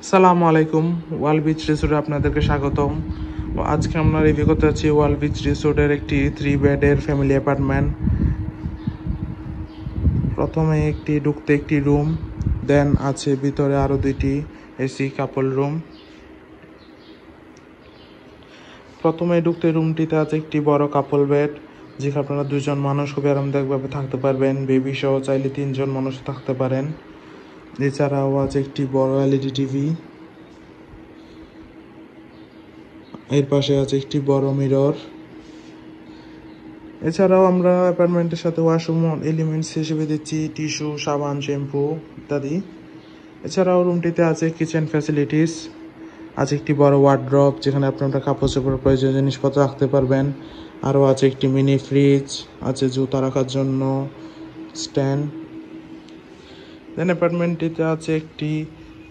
আসসালামু আলাইকুম। ওয়াল বিচ রিসোর্টে আপনাদেরকে স্বাগতম। আজকে আমরা রিভিউ করতে যাচ্ছি ওয়াল বিচ রিসোর্টের একটি 3 বেডের ফ্যামিলি অ্যাপার্টমেন্ট। প্রথমে ঢুকতে একটি রুম, দেন আছে ভিতরে আরও 2টি এসি কাপল রুম। প্রথমে ঢুকতে রুমটিতে আছে একটি বড় কাপল বেড, যেখানে আপনারা 2জন মানুষ খুবই আরামদায়কভাবে থাকতে পারবেন। বেবি সহ চাইলে 3জন মানুষ থাকতে পারেন। এছাড়াও আছে একটি বড় এলইডি টিভি। এর পাশে আছে একটি বড় মিরর। এছাড়াও আমরা অ্যাপার্টমেন্টের সাথে ওয়াশরুম এলিমেন্টস হিসেবে দিচ্ছি টিস্যু, সাবান, শ্যাম্পু ইত্যাদি। এছাড়াও রুমটিতে আছে কিচেন ফ্যাসিলিটিস, আছে একটি বড় ওয়ার্ড্রপ, যেখানে আপনারা কাপড় চোপড়ের প্রয়োজনীয় জিনিসপত্র রাখতে পারবেন। আরও আছে একটি মিনি ফ্রিজ, আছে জুতা রাখার জন্য স্ট্যান্ড। দেন অ্যাপার্টমেন্টটিতে আছে একটি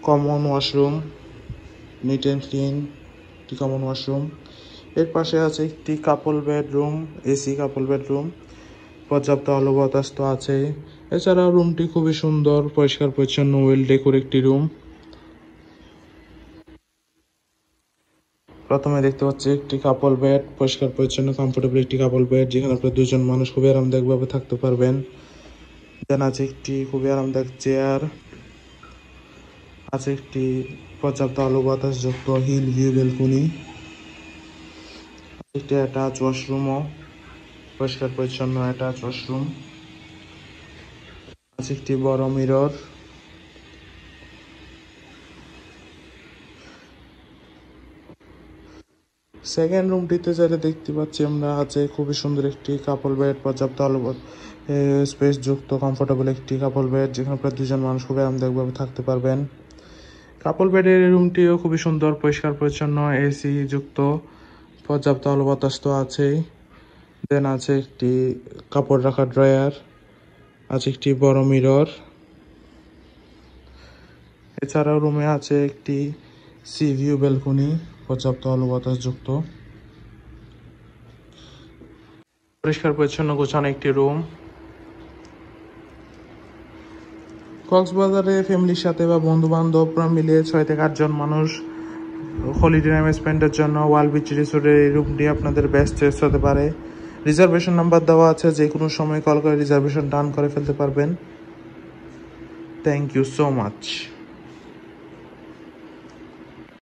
common washroom, neat and clean একটি কমন ওয়াশরুম। এর পাশে আছে একটি কাপল বেডরুম, এসি কাপল বেডরুম, পর্যাপ্ত আলো বাতাস তো আছেই। এছাড়াও রুমটি খুবই সুন্দর, পরিষ্কার পরিচ্ছন্ন, ওয়েল ডেকোর একটি রুম। প্রথমে দেখতে পাচ্ছি একটি কাপল বেড, পরিষ্কার পরিচ্ছন্ন কমফোর্টেবল একটি কাপল বেড, যেখানে আপনার 2জন মানুষ খুবই আরামদায়কভাবে থাকতে পারবেন। দেন আছে একটি খুবই আরামদায়ক চেয়ার, আছে একটি পর্যাপ্ত আলো বাতাস যুক্ত হিল ভিউ ব্যালকনি, একটি অ্যাটাচ ওয়াশরুমও, পরিষ্কার পরিচ্ছন্ন অ্যাটাচ ওয়াশরুম, আছে একটি বড় মিরর। সেকেন্ড রুমটিতে যেটা দেখতে পাচ্ছি আমরা, আছে খুবই সুন্দর একটি কাপল বেড, পর্যাপ্ত আলো স্পেস যুক্ত কমফোর্টেবল একটি কাপল বেড, যেখানে প্রায় 2জন মানুষ খুবই আরামদায়কভাবে থাকতে পারবেন। কাপল বেডের রুমটিও খুবই সুন্দর, পরিষ্কার পরিচ্ছন্ন, এসি যুক্ত, পর্যাপ্ত আলো বাতাস তো আছেই। দেন আছে একটি কাপড় রাখার ড্রয়ার, আছে একটি বড় মিরর। এছাড়াও রুমে আছে একটি সি ভিউ ব্যালকনি, পর্যাপ্ত আলো বাতাস যুক্ত, পরিষ্কার পরিচ্ছন্ন গোছানো একটি রুম। কক্সবাজারে ফ্যামিলির সাথে বা বন্ধু বান্ধবরা মিলে 6 থেকে 8জন মানুষ হলিডে টাইম স্পেন্ডের জন্য ওয়াল বিচ রিসোর্টের এই রুমটি আপনাদের বেস্ট চয়েস হতে পারে। রিজার্ভেশন নাম্বার দেওয়া আছে, যে কোনো সময় কল করে রিজার্ভেশন ডান করে ফেলতে পারবেন। Thank you so much.